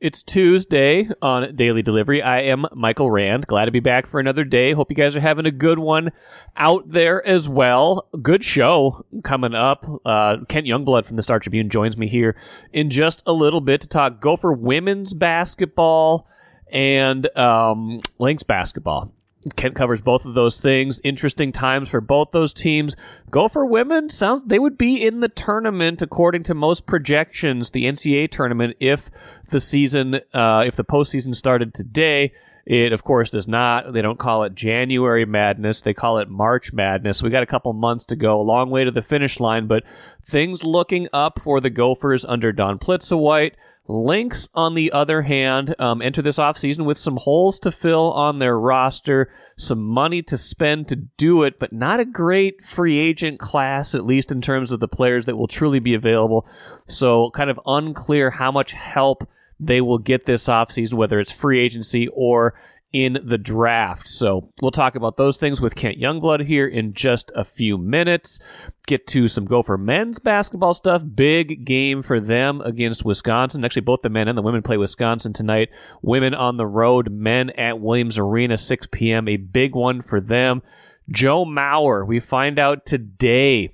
It's Tuesday on Daily Delivery. I am Michael Rand. Glad to be back for another day. Hope you guys are having a good one out there as well. Good show coming up. Kent Youngblood from the Star Tribune joins me here in just a little bit to talk Gopher women's basketball and Lynx basketball. Kent covers both of those things. Interesting times for both those teams. Gopher women, sounds they would be in the tournament according to most projections, the NCAA tournament, if the postseason started today. It, of course, does not. They don't call it January Madness. They call it March Madness. We got a couple months to go, a long way to the finish line, but things looking up for the Gophers under Dawn Plitzawhite. Lynx, on the other hand, enter this offseason with some holes to fill on their roster, some money to spend to do it, but not a great free agent class, at least in terms of the players that will truly be available. So kind of unclear how much help they will get this offseason, whether it's free agency or in the draft. So we'll talk about those things with Kent Youngblood here in just a few minutes. Get to some Gopher men's basketball stuff. Big game for them against Wisconsin. Actually, both the men and the women play Wisconsin tonight. Women on the road, men at Williams Arena, 6 p.m. A big one for them. Joe Mauer, we find out today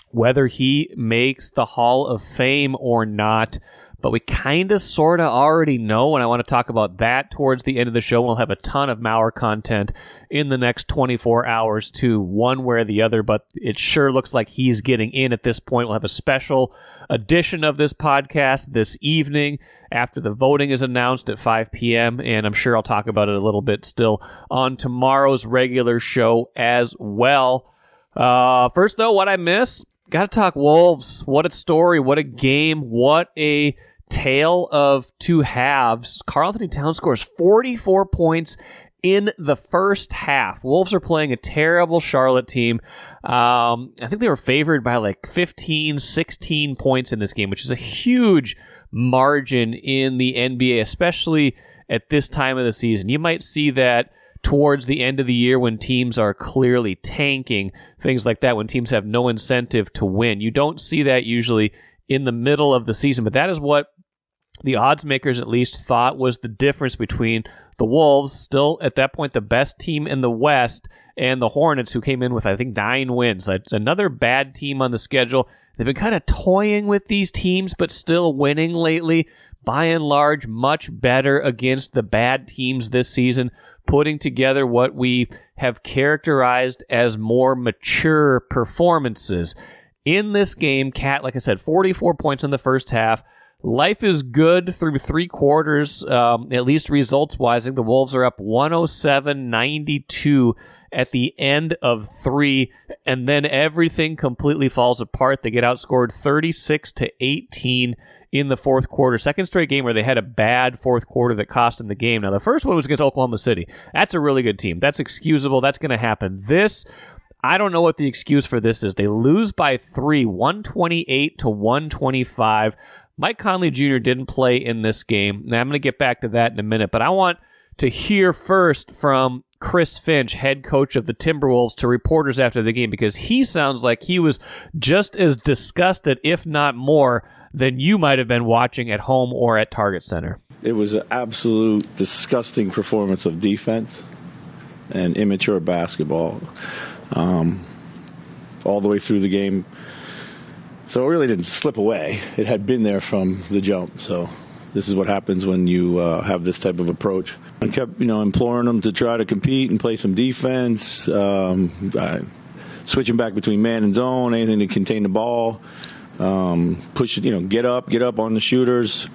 whether he makes the Hall of Fame or not. But we kind of sort of already know, and I want to talk about that towards the end of the show. We'll have a ton of Mauer content in the next 24 hours too, one way or the other, but it sure looks like he's getting in at this point. We'll have a special edition of this podcast this evening after the voting is announced at 5 p.m., and I'm sure I'll talk about it a little bit still on tomorrow's regular show as well. First, though, what I miss? Got to talk Wolves. What a story. What a game. What a tale of two halves. Karl-Anthony Towns scores 44 points in the first half. Wolves are playing a terrible Charlotte team. I think they were favored by like 15, 16 points in this game, which is a huge margin in the NBA, especially at this time of the season. You might see that towards the end of the year when teams are clearly tanking, things like that, when teams have no incentive to win. You don't see that usually in the middle of the season, but that is what the odds makers at least thought was the difference between the Wolves, still at that point the best team in the West, and the Hornets, who came in with, I think, 9 wins. That's another bad team on the schedule. They've been kind of toying with these teams, but still winning lately. By and large, much better against the bad teams this season, putting together what we have characterized as more mature performances. In this game, Cat, like I said, 44 points in the first half. Life is good through 3 quarters, at least results-wise. I think the Wolves are up 107-92 at the end of 3, and then everything completely falls apart. They get outscored 36-18 in the fourth quarter. Second straight game where they had a bad fourth quarter that cost them the game. Now, the first one was against Oklahoma City. That's a really good team. That's excusable. That's going to happen. This, I don't know what the excuse for this is. They lose by 3, 128-125. Mike Conley Jr. didn't play in this game. Now, I'm going to get back to that in a minute, but I want to hear first from Chris Finch, head coach of the Timberwolves, to reporters after the game, because he sounds like he was just as disgusted, if not more, than you might have been watching at home or at Target Center. It was an absolute disgusting performance of defense and immature basketball all the way through the game. So it really didn't slip away. It had been there from the jump. So this is what happens when you have this type of approach. I kept, imploring them to try to compete and play some defense, switching back between man and zone, anything to contain the ball, push it, get up on the shooters.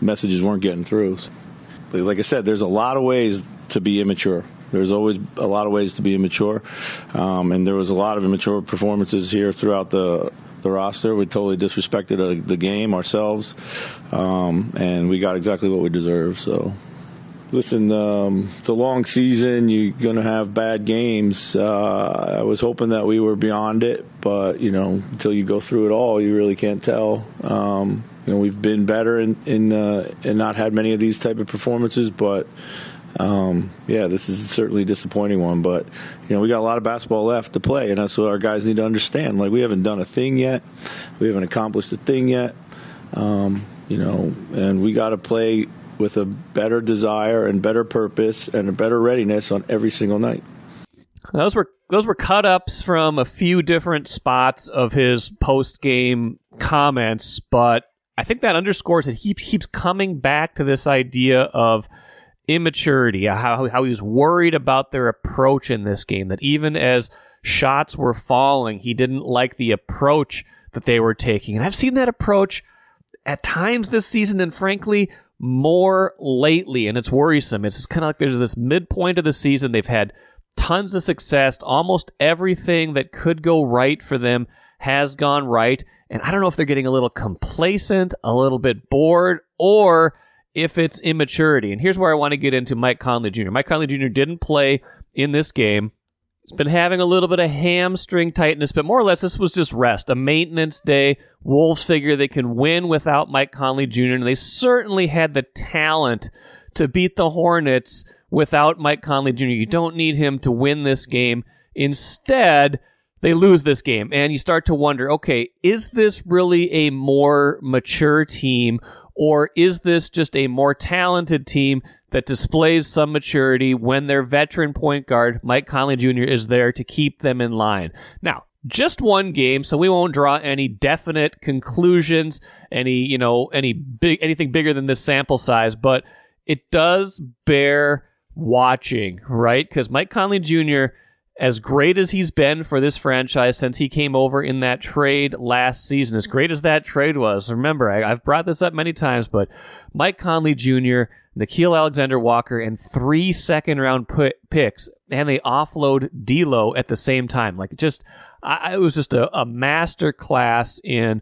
Messages weren't getting through. But like I said, there's a lot of ways to be immature. There's always a lot of ways to be immature, and there was a lot of immature performances here throughout the roster. We totally disrespected the game ourselves, and we got exactly what we deserved. So, listen, it's a long season. You're going to have bad games. I was hoping that we were beyond it, but, until you go through it all, you really can't tell. We've been better and not had many of these type of performances, but this is certainly a disappointing one, but we got a lot of basketball left to play, and that's what our guys need to understand. Like, we haven't done a thing yet. We haven't accomplished a thing yet. And we got to play with a better desire and better purpose and a better readiness on every single night. Those were cut-ups from a few different spots of his post-game comments, but I think that underscores that he keeps coming back to this idea of immaturity, how he was worried about their approach in this game, that even as shots were falling, he didn't like the approach that they were taking. And I've seen that approach at times this season, and frankly, more lately, and it's worrisome. It's kind of like there's this midpoint of the season. They've had tons of success. Almost everything that could go right for them has gone right. And I don't know if they're getting a little complacent, a little bit bored, or if it's immaturity. And here's where I want to get into Mike Conley Jr. Mike Conley Jr. didn't play in this game. He's been having a little bit of hamstring tightness, but more or less this was just rest, a maintenance day. Wolves figure they can win without Mike Conley Jr., and they certainly had the talent to beat the Hornets without Mike Conley Jr. You don't need him to win this game. Instead, they lose this game, and you start to wonder, okay, is this really a more mature team, or is this just a more talented team that displays some maturity when their veteran point guard, Mike Conley Jr., is there to keep them in line? Now, just one game, so we won't draw any definite conclusions, anything bigger than this sample size, but it does bear watching, right? Because Mike Conley Jr., as great as he's been for this franchise since he came over in that trade last season, as great as that trade was, remember, I've brought this up many times, but Mike Conley Jr., Nickeil Alexander-Walker, and 3 second-round picks, and they offload D'Lo at the same time. It was just a master class in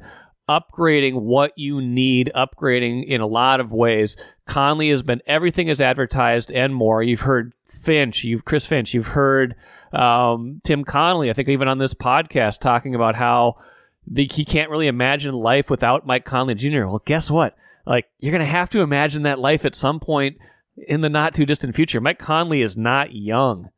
upgrading what you need, upgrading in a lot of ways. Conley has been everything as advertised and more. You've heard Chris Finch, you've heard Tim Connolly, I think even on this podcast, talking about how he can't really imagine life without Mike Conley Jr. Well, guess what? You're going to have to imagine that life at some point in the not-too-distant future. Mike Conley is not young.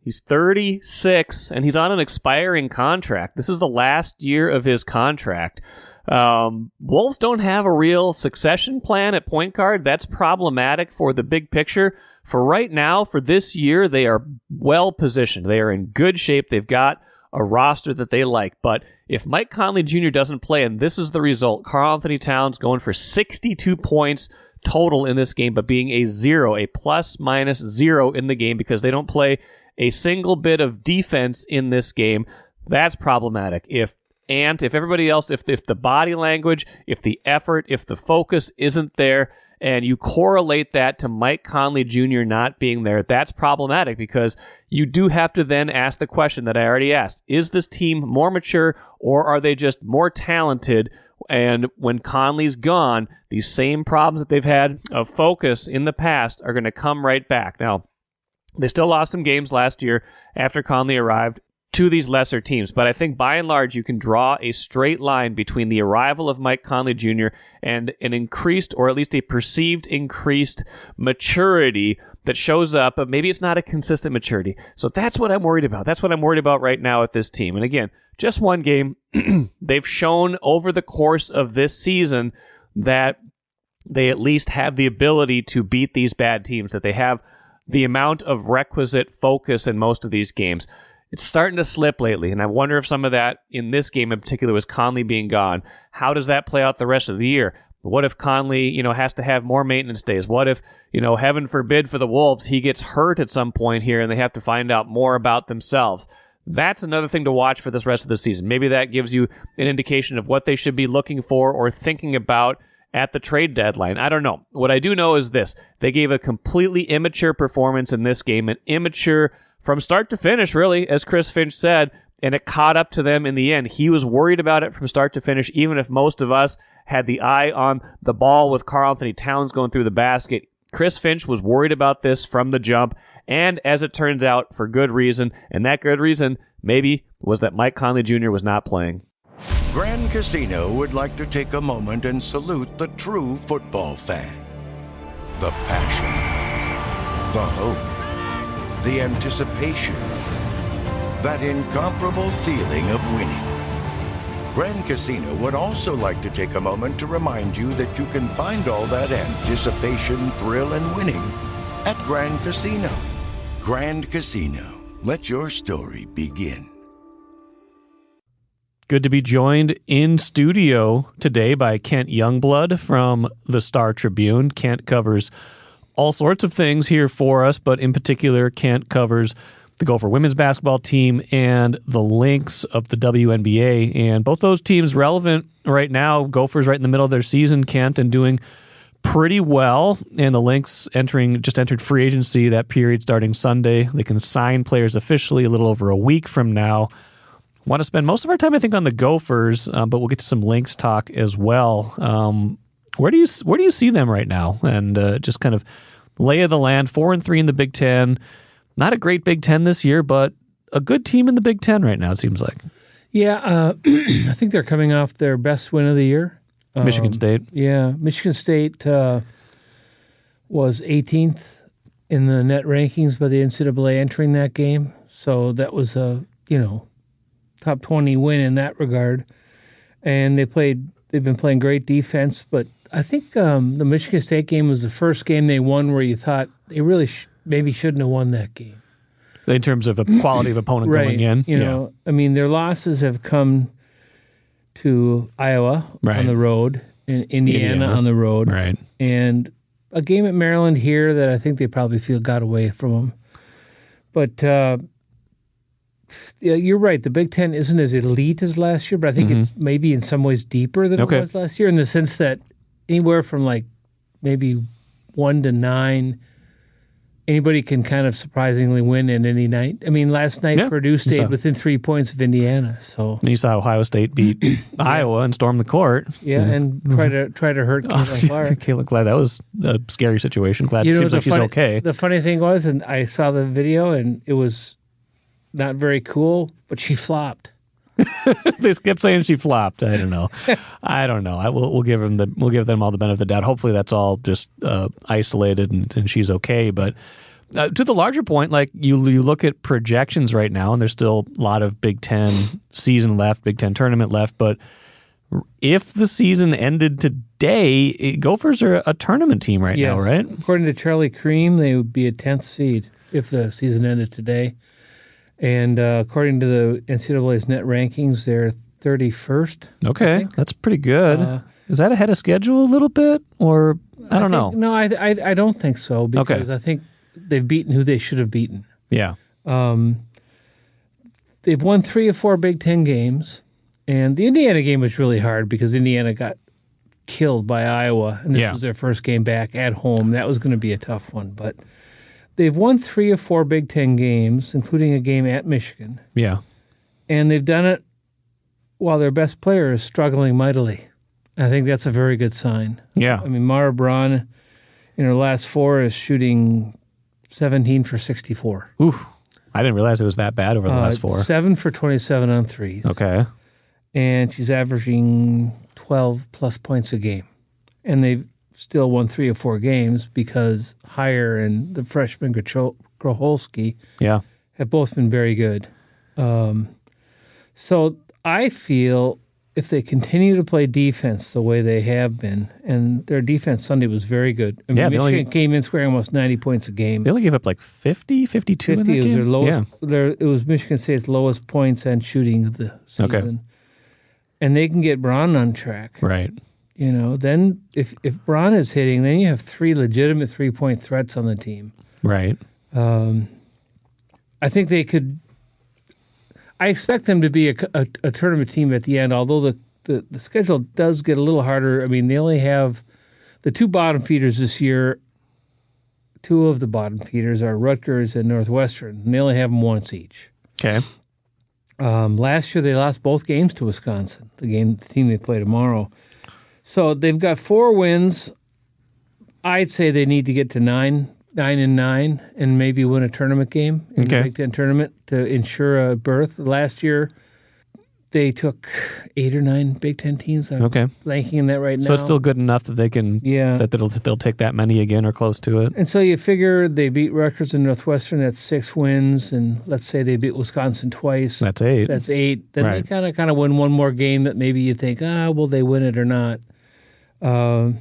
He's 36, and he's on an expiring contract. This is the last year of his contract. Wolves don't have a real succession plan at point guard. That's problematic for the big picture. For right now, for this year, they are well positioned. They are in good shape. They've got a roster that they like. But if Mike Conley Jr. doesn't play, and this is the result, Karl-Anthony Towns going for 62 points total in this game, but being a plus-minus zero in the game because they don't play a single bit of defense in this game, that's problematic. If everybody else, if the body language, if the effort, if the focus isn't there, and you correlate that to Mike Conley Jr. not being there, that's problematic because you do have to then ask the question that I already asked. Is this team more mature or are they just more talented? And when Conley's gone, these same problems that they've had of focus in the past are going to come right back. Now, they still lost some games last year after Conley arrived to these lesser teams, but I think by and large you can draw a straight line between the arrival of Mike Conley Jr. and an increased, or at least a perceived increased maturity that shows up, but maybe it's not a consistent maturity. So that's what I'm worried about. That's what I'm worried about right now with this team. And again, just one game. They've shown over the course of this season that they at least have the ability to beat these bad teams, that they have the amount of requisite focus in most of these games. It's starting to slip lately, and I wonder if some of that in this game in particular was Conley being gone. How does that play out the rest of the year? What if Conley, has to have more maintenance days? What if, heaven forbid for the Wolves, he gets hurt at some point here and they have to find out more about themselves? That's another thing to watch for this rest of the season. Maybe that gives you an indication of what they should be looking for or thinking about at the trade deadline. I don't know. What I do know is this. They gave a completely immature performance in this game, an immature from start to finish, really, as Chris Finch said, and it caught up to them in the end. He was worried about it from start to finish, even if most of us had the eye on the ball with Karl-Anthony Towns going through the basket. Chris Finch was worried about this from the jump, and as it turns out, for good reason, and that good reason maybe was that Mike Conley Jr. was not playing. Grand Casino would like to take a moment and salute the true football fan. The passion, the hope, the anticipation, that incomparable feeling of winning. Grand Casino would also like to take a moment to remind you that you can find all that anticipation, thrill, and winning at Grand Casino. Grand Casino. Let your story begin. Good to be joined in studio today by Kent Youngblood from the Star Tribune. Kent covers all sorts of things here for us, but in particular, Kent covers the Gopher women's basketball team and the Lynx of the WNBA. And both those teams relevant right now. Gophers right in the middle of their season, Kent, and doing pretty well. And the Lynx just entered free agency, that period starting Sunday. They can sign players officially a little over a week from now. Want to spend most of our time, I think, on the Gophers, but we'll get to some Lynx talk as well. Where do you see them right now? And just kind of lay of the land, 4-3 in the Big Ten. Not a great Big Ten this year, but a good team in the Big Ten right now, it seems like. Yeah, I think they're coming off their best win of the year. Michigan State. Yeah, Michigan State was 18th in the net rankings by the NCAA entering that game. So that was a, top 20 win in that regard. And they've been playing great defense, but I think the Michigan State game was the first game they won where you thought they really maybe shouldn't have won that game. In terms of a quality of opponent right. going in. I mean, their losses have come to Iowa on the road and Indiana on the road. Right. And a game at Maryland here that I think they probably feel got away from them. But yeah, you're right. The Big Ten isn't as elite as last year, but I think it's maybe in some ways deeper than it was last year in the sense that anywhere from like maybe 1 to 9, anybody can kind of surprisingly win in any night. I mean, last night Purdue stayed within 3 points of Indiana. So and you saw Ohio State beat Iowa and storm the court. Yeah, and try to hurt Caitlin Clark. Caitlin Clark, that was a scary situation. Glad it seems like she's okay. The funny thing was, and I saw the video, and it was not very cool, but she flopped. They kept saying she flopped. I don't know. We'll give them all the benefit of the doubt. Hopefully that's all just isolated and she's okay. But to the larger point, like you look at projections right now, and there's still a lot of Big Ten season left, Big Ten tournament left. But if the season ended today, Gophers are a tournament team now, right? According to Charlie Cream, they would be a 10th seed if the season ended today. And according to the NCAA's net rankings, they're 31st. Okay, that's pretty good. Is that ahead of schedule a little bit, or I don't know? No, I don't think so because I think they've beaten who they should have beaten. Yeah. They've won 3 of 4 Big Ten games, and the Indiana game was really hard because Indiana got killed by Iowa, and this was their first game back at home. That was going to be a tough one, but they've won 3 of 4 Big Ten games, including a game at Michigan. Yeah. And they've done it while their best player is struggling mightily. I think that's a very good sign. Yeah. I mean, Mara Braun in her last 4 is shooting 17 for 64. Oof. I didn't realize it was that bad over the last 4. 7 for 27 on threes. Okay. And she's averaging 12-plus points a game. And they've still won 3 of 4 games because Heyer and the freshman Grocholski have both been very good. So I feel if they continue to play defense the way they have been, and their defense Sunday was very good. I mean, Michigan came in scoring almost 90 points a game. They only gave up like 50, 52 in that game? Was their lowest, it was Michigan State's lowest points and shooting of the season. Okay. And they can get Braun on track. Right. Then if Braun is hitting, then you have 3 legitimate 3-point threats on the team. Right. I think they could. I expect them to be a tournament team at the end, although the schedule does get a little harder. I mean, they only have the 2 bottom feeders this year. 2 of the bottom feeders are Rutgers and Northwestern, and they only have them once each. Okay. Last year they lost both games to Wisconsin, the team they play tomorrow. So they've got 4 wins. I'd say they need to get to 9 and maybe win a tournament game in the Big Ten tournament to ensure a berth. Last year, they took 8 or 9 Big Ten teams. I'm blanking in that right now. So it's still good enough that they can, that they'll take that many again or close to it. And so you figure they beat Rutgers and Northwestern. That's 6 wins, and let's say they beat Wisconsin twice. That's 8. That's 8. Then they kind of win one more game that maybe you think, will they win it or not? And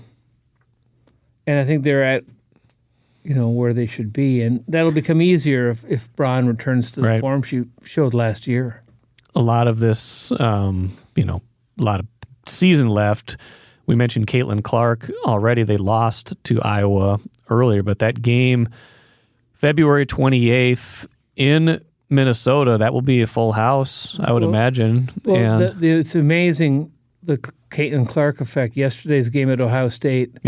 I think they're at, where they should be, and that'll become easier if Braun returns to the form she showed last year. A lot of this, a lot of season left. We mentioned Caitlin Clark already. They lost to Iowa earlier, but that game, February 28th in Minnesota, that will be a full house, I would imagine. Well, it's amazing, the Caitlin Clark effect. Yesterday's game at Ohio State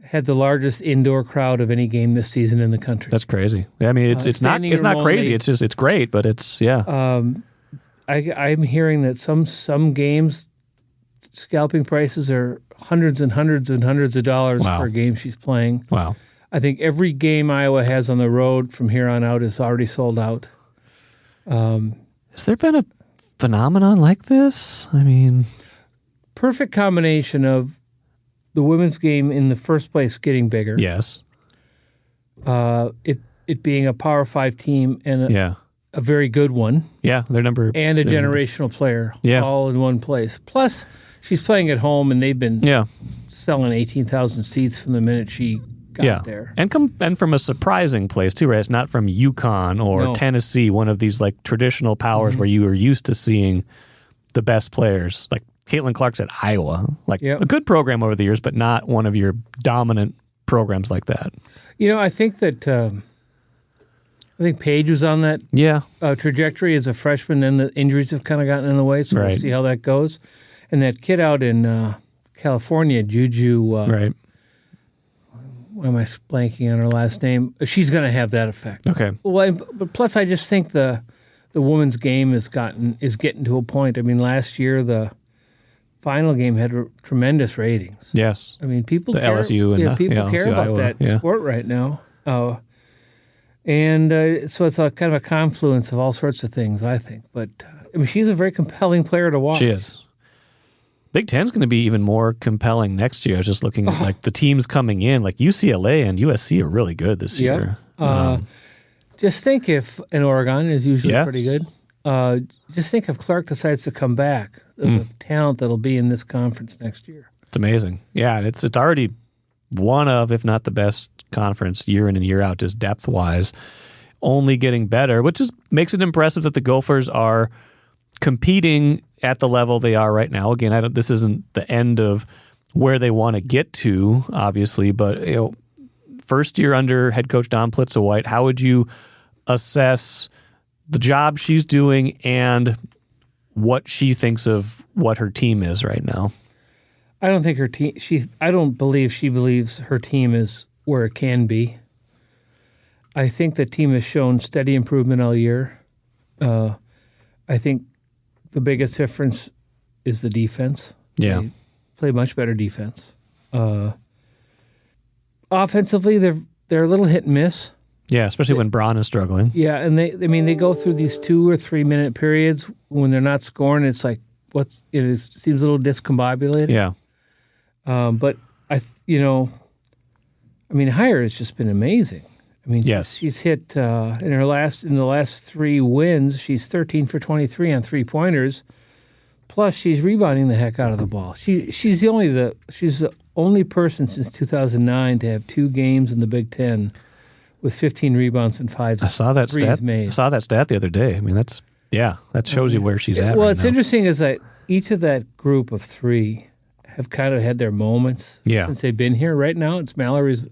had the largest indoor crowd of any game this season in the country. That's crazy. I mean, it's not crazy. It's just, it's great, but it's, I'm hearing that some games, scalping prices are hundreds and hundreds and hundreds of dollars for a game she's playing. Wow. I think every game Iowa has on the road from here on out is already sold out. Has there been a phenomenon like this? I mean... Perfect combination of the women's game in the first place getting bigger. Yes. It being a Power 5 team and a very good one. Yeah, their number. And a generational player all in one place. Plus, she's playing at home, and they've been selling 18,000 seats from the minute she got there. And from a surprising place, too, right? It's not from UConn or Tennessee, one of these like traditional powers where you are used to seeing the best players. Like Caitlin Clark's at Iowa. Like a good program over the years, but not one of your dominant programs like that. I think that... I think Paige was on that trajectory as a freshman, and the injuries have kind of gotten in the way, so we'll see how that goes. And that kid out in California, Juju, why am I blanking on her last name? She's going to have that effect. Okay. Well, but plus I just think the women's game is getting to a point. I mean, last year the final game had tremendous ratings. Yes. I mean, people care. LSU and people care LSU, about Iowa. that sport right now. And so it's a kind of a confluence of all sorts of things, I think. But I mean, she's a very compelling player to watch. She is. Big Ten's going to be even more compelling next year. I was just looking at like the teams coming in, like UCLA and USC are really good this year. Just think if, and Oregon is usually pretty good. Just think if Clark decides to come back, the talent that'll be in this conference next year. It's amazing. Yeah, it's already one of, if not the best conference year in and year out, just depth-wise, only getting better, which makes it impressive that the Gophers are competing at the level they are right now. Again, this isn't the end of where they want to get to, obviously, but first year under head coach Don Plitza-White, how would you assess the job she's doing and what she thinks of what her team is right now? I don't think her team. I don't believe she believes her team is where it can be. I think the team has shown steady improvement all year. I think the biggest difference is the defense. Yeah, they play much better defense. Offensively, they're a little hit and miss. Yeah, especially when Braun is struggling. Yeah, and they go through these 2 or 3 minute periods when they're not scoring. It's like it seems a little discombobulated. Yeah. But Heyer has just been amazing. I mean, she's hit in the last 3 wins, she's 13 for 23 on 3-pointers. Plus, she's rebounding the heck out of the ball. She's the only person since 2009 to have 2 games in the Big Ten with 15 rebounds and 5 threes made. I saw that stat the other day. I mean, that shows you where she's at. Well, right it's now. Interesting is that each of that group of 3 have kind of had their moments since they've been here. Right now, it's Mallory's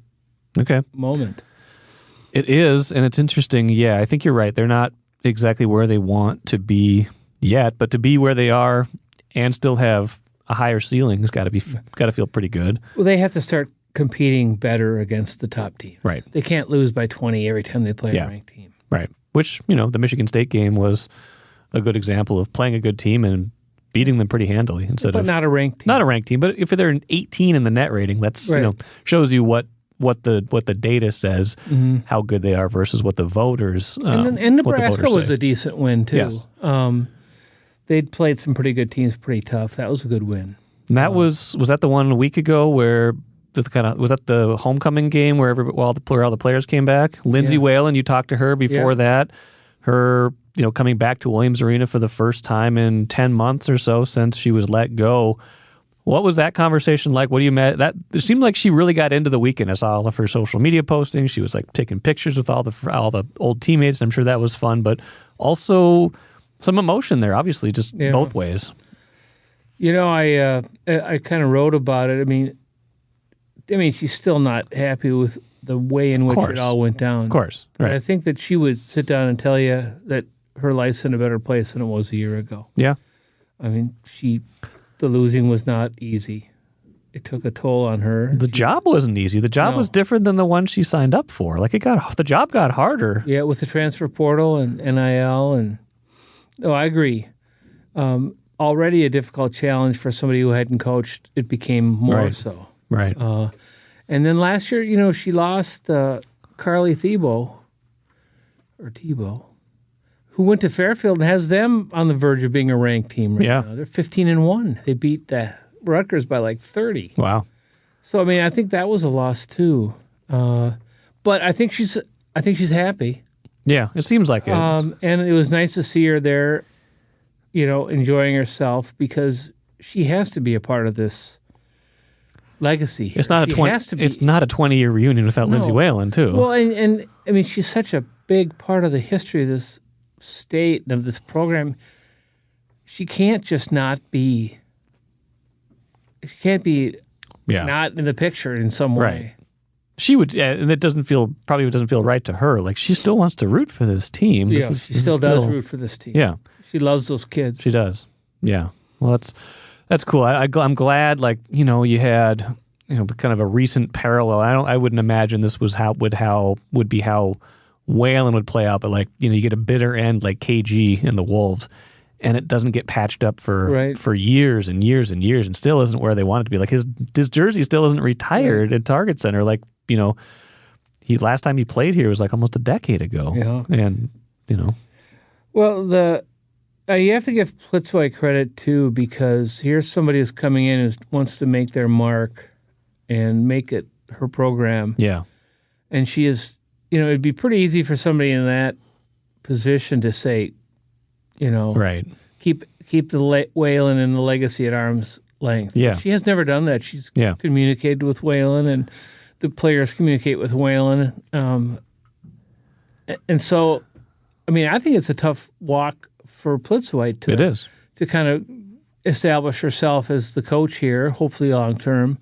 moment. It is, and it's interesting. Yeah, I think you're right. They're not exactly where they want to be yet, but to be where they are and still have a higher ceiling has got to feel pretty good. Well, they have to start competing better against the top teams. Right. They can't lose by 20 every time they play a ranked team. Right. Which, the Michigan State game was a good example of playing a good team and beating them pretty handily but not a ranked team. Not a ranked team, but if they're an 18 in the net rating, that's shows you what the data says, how good they are versus what the voters and Nebraska was a decent win too. Yes. they'd played some pretty good teams, pretty tough. That was a good win. And that was that the one a week ago where was that the homecoming game where all the players came back? Lindsay Whalen, you talked to her before that. Her, coming back to Williams Arena for the first time in 10 months or so since she was let go. What was that conversation like? What do you met? It seemed like she really got into the weekend. I saw all of her social media postings. She was like taking pictures with all the old teammates. I'm sure that was fun, but also some emotion there. Obviously, just both ways. I kind of wrote about it. I mean, she's still not happy with the way in which it all went down. Of course, right. But I think that she would sit down and tell you that her life's in a better place than it was a year ago. Yeah. The losing was not easy. It took a toll on her. The job wasn't easy. The job was different than the one she signed up for. Like the job got harder. Yeah, with the transfer portal and NIL I agree. Already a difficult challenge for somebody who hadn't coached. It became more so. Right. And then last year, she lost Carly Thibault, who went to Fairfield and has them on the verge of being a ranked team right now. They're 15-1. They beat the Rutgers by like 30. Wow. So I think that was a loss too. But I think she's happy. Yeah, it seems like it. And it was nice to see her there, enjoying herself because she has to be a part of this legacy here. It's not a 20-year reunion without Lindsay Whalen too. Well, and she's such a big part of the history of this state and of this program. She can't just not be. She can't be not in the picture in some way. Right. She would, and it probably doesn't feel right to her. Like she still wants to root for this team. Yeah, she still does root for this team. Yeah, she loves those kids. She does. Yeah. Well, that's cool. I'm glad. Like you had kind of a recent parallel. I wouldn't imagine this was how Whalen would play out. But like you get a bitter end like KG and the Wolves, and it doesn't get patched up for years and years and years, and still isn't where they want it to be. Like his jersey still isn't retired at Target Center. Like last time he played here was like almost a decade ago. Yeah, and well you have to give Plitzway credit too, because here's somebody who's coming in and wants to make their mark and make it her program. Yeah, and she is. It'd be pretty easy for somebody in that position to say, right. Keep the Whalen and the legacy at arm's length. Yeah. She has never done that. She's communicated with Whalen, and the players communicate with Whalen. And so, I think it's a tough walk for Plitzwhite to kind of establish herself as the coach here, hopefully long term,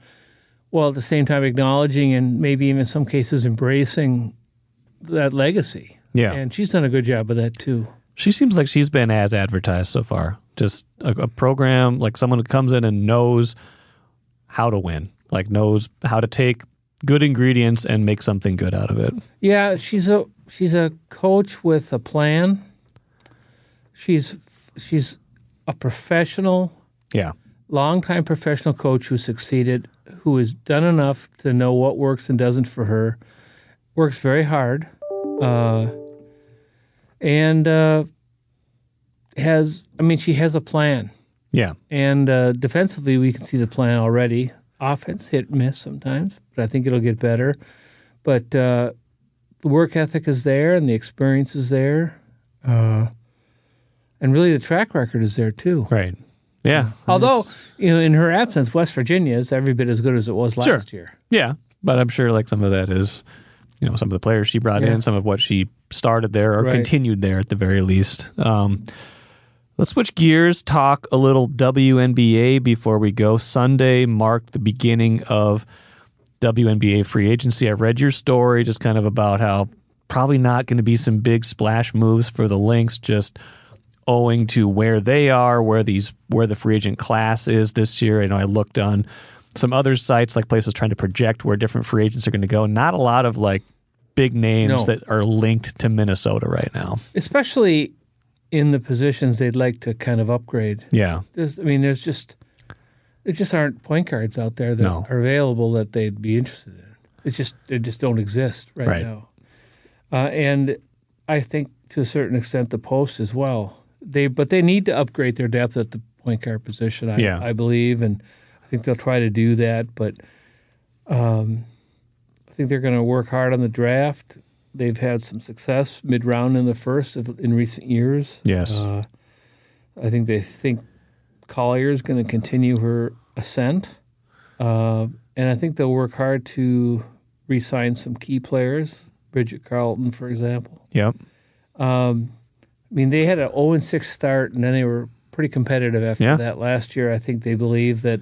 while at the same time acknowledging and maybe even in some cases embracing that legacy. Yeah. And she's done a good job of that too. She seems like she's been as advertised so far. Just a program, like someone who comes in and knows how to win, like knows how to take good ingredients and make something good out of it. Yeah, she's a coach with a plan. She's a professional, longtime professional coach who succeeded, who has done enough to know what works and doesn't for her. Works very hard, and she has a plan. Yeah. And defensively, we can see the plan already. Offense, hit and miss sometimes, but I think it'll get better. But the work ethic is there, and the experience is there, and really the track record is there too. Right. Yeah. Although, in her absence, West Virginia is every bit as good as it was last year. Yeah, but I'm sure like some of that is, some of the players she brought in, some of what she started there or continued there at the very least. Let's switch gears, talk a little WNBA before we go. Sunday marked the beginning of WNBA free agency. I read your story just kind of about how probably not going to be some big splash moves for the Lynx, just owing to where they are, where the free agent class is this year. I looked on some other sites, like places trying to project where different free agents are going to go. Not a lot of like big names that are linked to Minnesota right now. Especially in the positions they'd like to kind of upgrade. Yeah. There just aren't point guards out there that are available that they'd be interested in. They just don't exist right now. And I think to a certain extent the post as well. they need to upgrade their depth at the point guard position, I believe, and I think they'll try to do that. But I think they're going to work hard on the draft. They've had some success mid-round in the first in recent years. Yes. I think they think Collier is going to continue her ascent. And I think they'll work hard to re-sign some key players, Bridget Carlton, for example. Yep. I mean, they had an 0-6 start, and then they were pretty competitive after that last year. I think they believe that,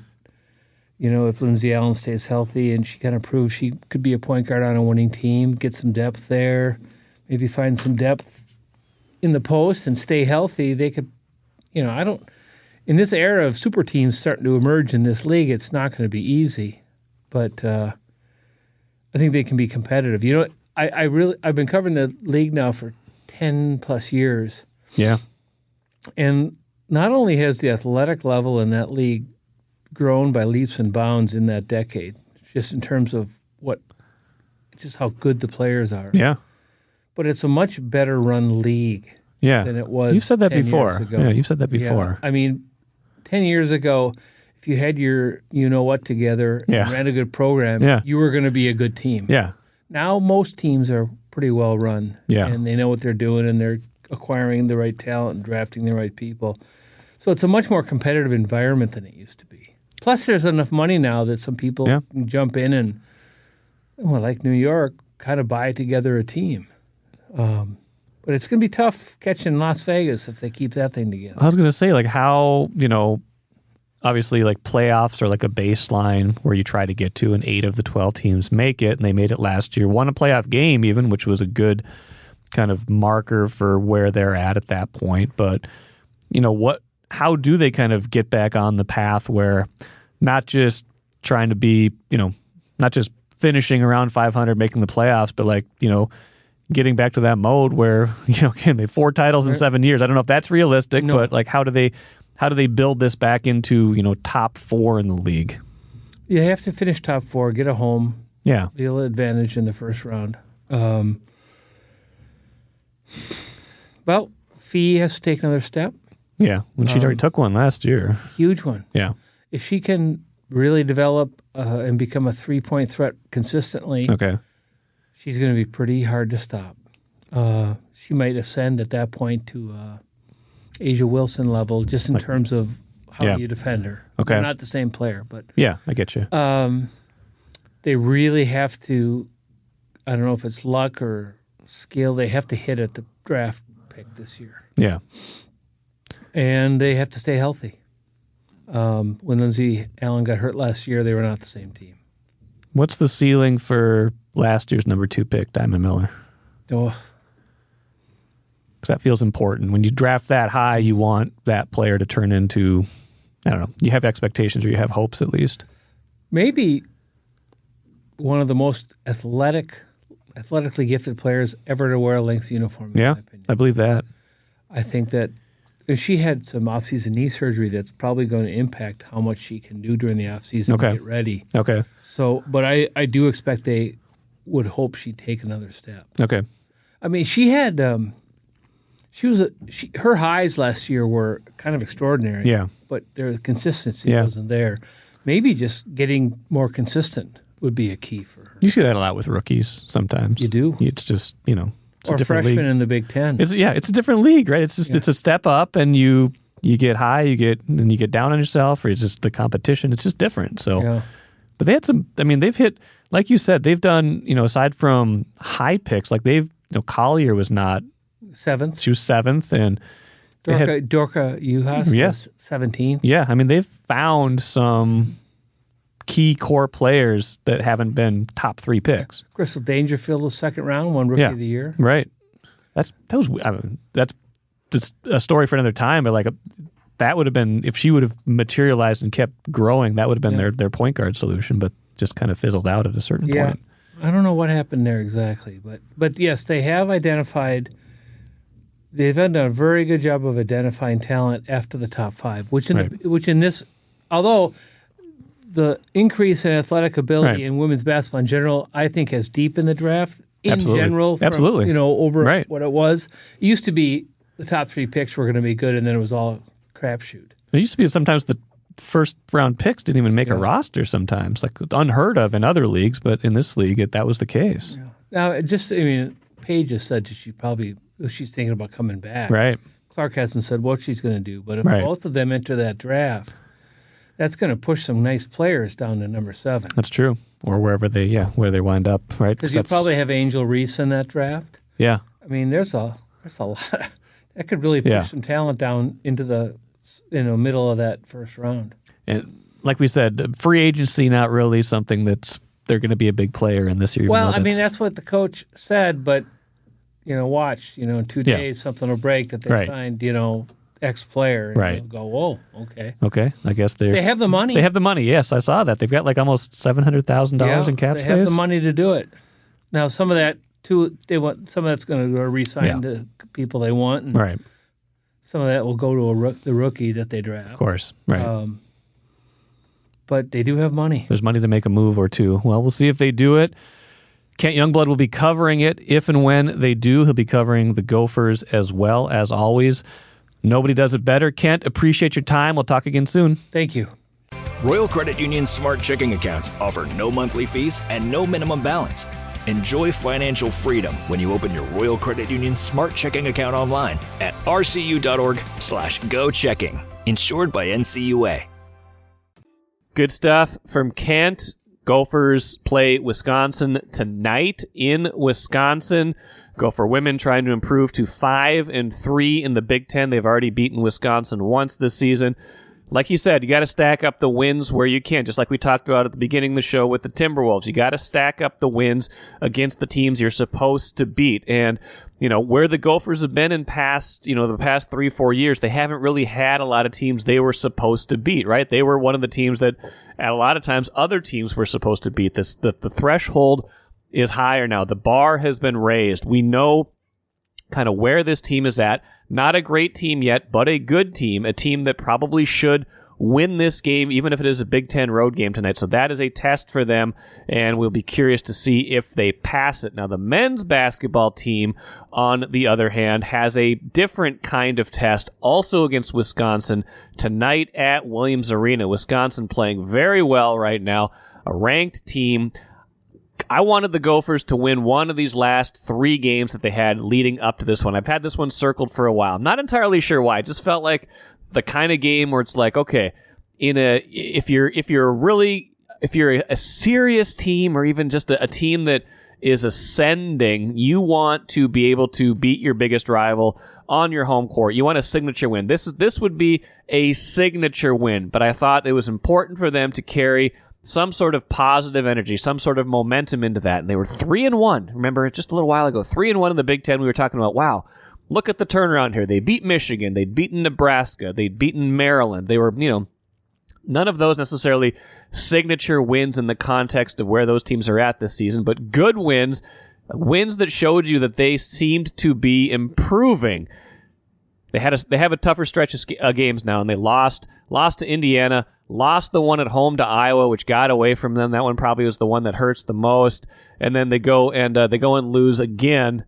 if Lindsay Allen stays healthy and she kind of proves she could be a point guard on a winning team, get some depth there, maybe find some depth in the post and stay healthy, they could, in this era of super teams starting to emerge in this league, it's not going to be easy. But I think they can be competitive. I've been covering the league now for 10 plus years. Yeah. And not only has the athletic level in that league grown by leaps and bounds in that decade, just in terms of just how good the players are. Yeah. But it's a much better run league than it was. You've said that 10 before. years ago. Yeah, you've said that before. Yeah. I mean, 10 years ago, if you had your you-know-what together and ran a good program, you were going to be a good team. Yeah. Now most teams are pretty well run, and they know what they're doing, and they're acquiring the right talent and drafting the right people. So it's a much more competitive environment than it used to be. Plus, there's enough money now that some people can jump in and, like New York, kind of buy together a team. But it's going to be tough catching Las Vegas if they keep that thing together. I was going to say, how, obviously, playoffs are a baseline where you try to get to, and 8 of the 12 teams make it, and they made it last year. Won a playoff game even, which was a good kind of marker for where they're at that point. But, how do they kind of get back on the path where not just trying to be, not just finishing around 500, making the playoffs, but getting back to that mode where, can they 4 titles in 7 years? I don't know if that's realistic, but how do they build this back into, top 4 in the league? You have to finish top 4, get a home. Yeah. Deal advantage in the first round. Well, Fee has to take another step. Yeah, when she already took one last year. Huge one. Yeah. If she can really develop and become a 3-point threat consistently, she's going to be pretty hard to stop. She might ascend at that point to Asia Wilson level, just in terms of how you defend her. Okay. They're not the same player, but yeah, I get you. They really have to, I don't know if it's luck or skill, they have to hit at the draft pick this year. Yeah. And they have to stay healthy. When Lindsay Allen got hurt last year, they were not the same team. What's the ceiling for last year's number 2 pick, Diamond Miller? Oh, because that feels important. When you draft that high, you want that player to turn into, I don't know, you have expectations or you have hopes at least. Maybe one of the most athletically gifted players ever to wear a Lynx uniform, in my opinion. I believe that. I think that if she had some off-season knee surgery, that's probably going to impact how much she can do during the off-season to get ready. Okay. So, but I do expect they would hope she'd take another step. Okay. I mean, she had her highs last year were kind of extraordinary. Yeah. But their consistency wasn't there. Maybe just getting more consistent would be a key for her. You see that a lot with rookies sometimes. You do. It's just, it's or a different freshmen league. in the Big Ten. It's a different league, right? It's just it's a step up, and you get high, you get down on yourself, or it's just the competition. It's just different. So, but they had some. I mean, they've hit, like you said, they've done. Aside from high picks, Collier was not 7th. She was 7th, and Dorka Uhas was 17th. Yeah, I mean, they've found some key core players that haven't been top 3 picks. Crystal Dangerfield was 2nd round, won Rookie of the Year. Right. That's just a story for another time. But that would have been, if she would have materialized and kept growing, that would have been their point guard solution. But just kind of fizzled out at a certain point. I don't know what happened there exactly, but yes, they have identified. They've done a very good job of identifying talent after the top 5, which in this, although the increase in athletic ability in women's basketball in general, I think, has deepened the draft in general. From, over what it was. It used to be the top 3 picks were going to be good, and then it was all crapshoot. It used to be sometimes the first round picks didn't even make a roster sometimes, like unheard of in other leagues, but in this league, that was the case. Yeah. Now, Paige has said she's thinking about coming back. Right. Clark hasn't said what she's going to do, but if Right. both of them enter that draft, that's going to push some nice players down to number 7. That's true. Or where they wind up, right? Because you probably have Angel Reese in that draft. Yeah. I mean, there's a lot that could really push some talent down into the middle of that first round. And like we said, free agency not really something they're going to be a big player in this year. Well, I mean, that's what the coach said, but watch, in 2 days something will break that they signed, X player. And you'll go, whoa, okay. Okay, I guess they have the money. They have the money. Yes, I saw that. They've got like almost $700,000 in cap space. They have the money to do it. Now, some of that too, some of that's going to go re-sign to people they want, and right. some of that will go to the rookie that they draft. Of course, right. But they do have money. There's money to make a move or two. Well, we'll see if they do it. Kent Youngblood will be covering it if and when they do. He'll be covering the Gophers as well, as always. Nobody does it better. Kent, appreciate your time. We'll talk again soon. Thank you. Royal Credit Union's smart checking accounts offer no monthly fees and no minimum balance. Enjoy financial freedom when you open your Royal Credit Union smart checking account online at rcu.org/go-checking. Insured by NCUA. Good stuff from Kent. Gophers play Wisconsin tonight in Wisconsin. Gopher women trying to improve to 5-3 in the Big Ten. They've already beaten Wisconsin once this season. Like you said, you got to stack up the wins where you can, just like we talked about at the beginning of the show with the Timberwolves. You got to stack up the wins against the teams you're supposed to beat. And, where the Gophers have been in the past 3-4 years, they haven't really had a lot of teams they were supposed to beat, right? They were one of the teams that, at a lot of times, other teams were supposed to beat. The threshold is higher now. The bar has been raised. We know kind of where this team is at. Not a great team yet, but a good team, a team that probably should win this game, even if it is a Big Ten road game tonight. So that is a test for them, and we'll be curious to see if they pass it. Now, the men's basketball team, on the other hand, has a different kind of test, also against Wisconsin, tonight at Williams Arena. Wisconsin playing very well right now, a ranked team. I wanted the Gophers to win one of these last 3 games that they had leading up to this one. I've had this one circled for a while. I'm not entirely sure why. It just felt like the kind of game where it's like, okay, if you're a serious team, or even just a team that is ascending, you want to be able to beat your biggest rival on your home court. You want a signature win. This would be a signature win, but I thought it was important for them to carry some sort of positive energy, some sort of momentum into that. And they were 3-1. Remember, just a little while ago, 3-1 in the Big Ten. We were talking about, wow, look at the turnaround here. They beat Michigan. They'd beaten Nebraska. They'd beaten Maryland. They were, none of those necessarily signature wins in the context of where those teams are at this season, but good wins that showed you that they seemed to be improving. They have a tougher stretch of games now, and they lost to Indiana, lost the one at home to Iowa, which got away from them. That one probably was the one that hurts the most. And then they go and lose again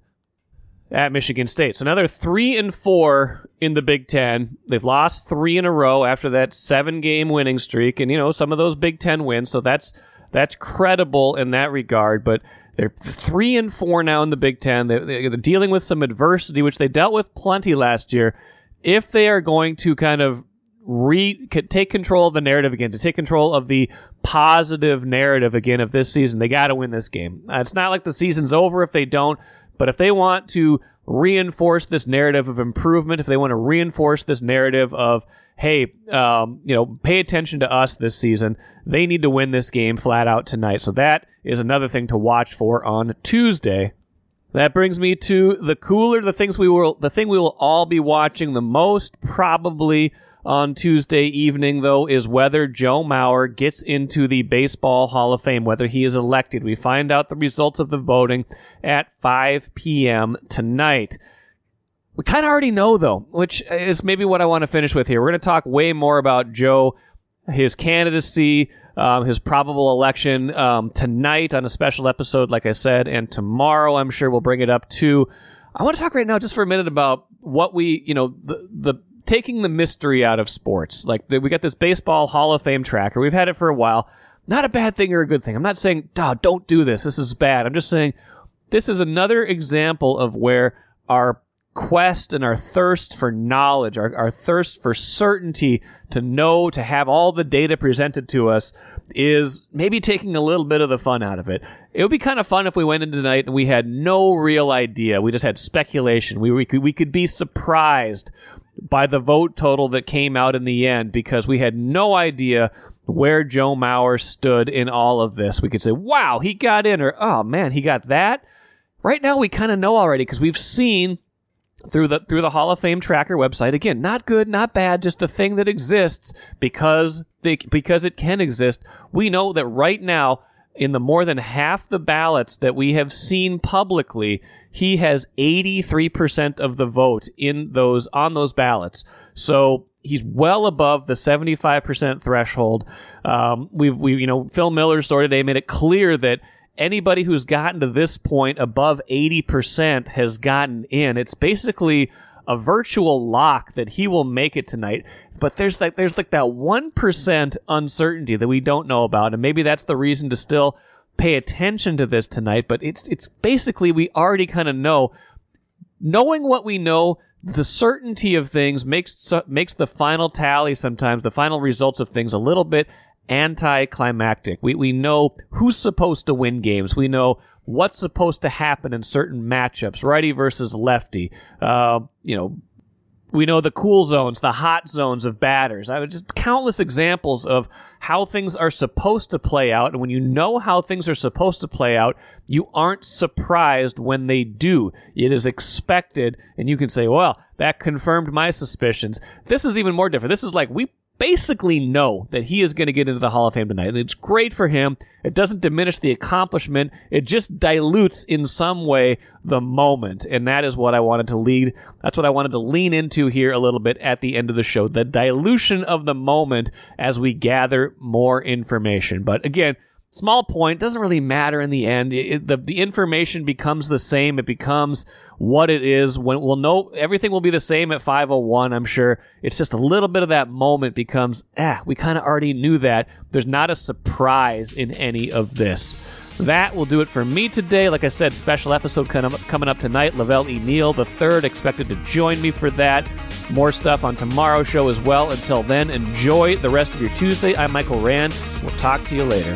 at Michigan State. So now they're 3-4 in the Big Ten. They've lost 3 in a row after that 7-game winning streak, and some of those Big Ten wins. So that's credible in that regard. But they're 3-4 now in the Big Ten. They're dealing with some adversity, which they dealt with plenty last year. If they are going to kind of take control of the narrative again, to take control of the positive narrative again of this season, they got to win this game. It's not like the season's over if they don't, but if they want to reinforce this narrative of improvement, if they want to reinforce this narrative of, hey, pay attention to us this season, they need to win this game flat out tonight. So that is another thing to watch for on Tuesday. That brings me to the cooler, the thing we will all be watching the most probably on Tuesday evening, though, is whether Joe Mauer gets into the Baseball Hall of Fame, whether he is elected. We find out the results of the voting at 5 p.m. tonight. We kind of already know, though, which is maybe what I want to finish with here. We're going to talk way more about Joe, his candidacy, his probable election tonight on a special episode, like I said, and tomorrow I'm sure we'll bring it up too. I want to talk right now just for a minute about what we, the taking the mystery out of sports. Like we got this baseball Hall of Fame tracker. We've had it for a while. Not a bad thing or a good thing. I'm not saying, don't do this. This is bad. I'm just saying this is another example of where our quest and our thirst for knowledge, our thirst for certainty to know, to have all the data presented to us is maybe taking a little bit of the fun out of it. It would be kind of fun if we went in tonight and we had no real idea. We just had speculation. We could be surprised by the vote total that came out in the end because we had no idea where Joe Mauer stood in all of this. We could say, wow, he got in, or oh man, he got that. Right now we kind of know already because we've seen through the Hall of Fame tracker website. Again, not good, not bad, just a thing that exists because it can exist. We know that right now, in the more than half the ballots that we have seen publicly, he has 83% of the vote on those ballots. So he's well above the 75% threshold. Phil Miller's story today made it clear that anybody who's gotten to this point above 80% has gotten in. It's basically a virtual lock that he will make it tonight. But there's like that 1% uncertainty that we don't know about, and maybe that's the reason to still pay attention to this tonight. But it's basically we already kind of know. Knowing what we know, the certainty of things makes the final tally sometimes, the final results of things a little bit anticlimactic. We know who's supposed to win games. We know what's supposed to happen in certain matchups, righty versus lefty. We know the cool zones, the hot zones of batters. Just countless examples of how things are supposed to play out. And when you know how things are supposed to play out, you aren't surprised when they do. It is expected. And you can say, well, that confirmed my suspicions. This is even more different. This is like we basically know that he is going to get into the Hall of Fame tonight. And it's great for him. It doesn't diminish the accomplishment. It just dilutes in some way the moment. And that is what I wanted to lead. That's what I wanted to lean into here a little bit at the end of the show. The dilution of the moment as we gather more information. But again, small point, doesn't really matter in the end. The information becomes the same. It becomes what it is. When we'll know everything will be the same at 5:01, I'm sure. It's just a little bit of that moment becomes, we kind of already knew that. There's not a surprise in any of this. That will do it for me today. Like I said, special episode coming up tonight. Lavelle E. Neal III expected to join me for that. More stuff on tomorrow's show as well. Until then, enjoy the rest of your Tuesday. I'm Michael Rand. We'll talk to you later.